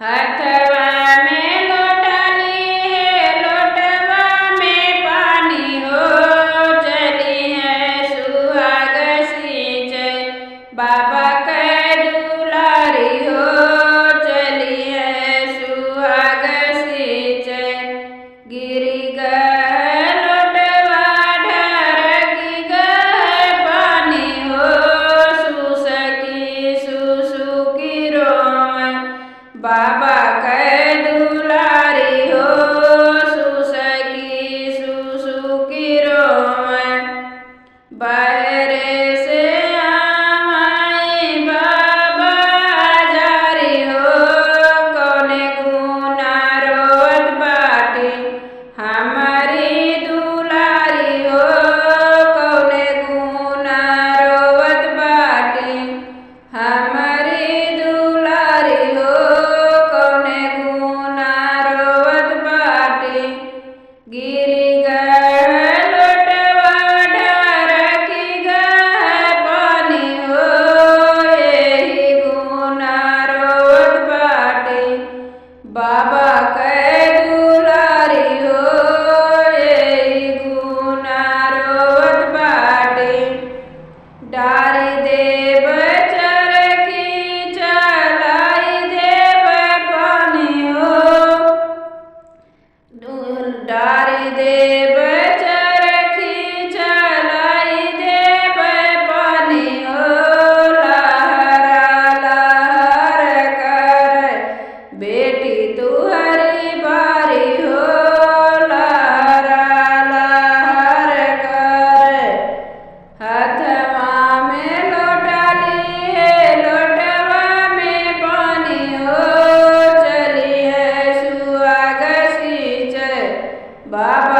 हथवा में लोटा लिए लोटवा में पानी हो, चली है सुहाग सींचे बाबा के दुलारी हो, चली है सुहाग सींचे। गिरी गए लोटवा ढरकी गए पानी हो, सुसकी सुसुकी रोम बाबा के दुलारी हो, सुसकी सुसुकी रोम। बहरे से आमाई बाबा जारी हो, कौने गुना रोवत बाटे हमारी दुलारी हो, कौने गुना रोवत बाटे हमारी दुलारी हो, कौने गुना रोवत बाटे। गिरी गए लोटवा ढरकी गए पानी हो, यही गुना रोवत बाटे बाबा के दुलारी हो, यही गुना रोवत बाटे। डारी देव चरखी चलाई देव पानी हो, डारी देव चरखी चलाई देव पानी हो, लहरा लहर कर बेटी तुहरी बारी हो, लहरा लहर कर। हथवा में लोटा लिए लोटवा में पानी हो, चली है सुहाग सींचे बाबा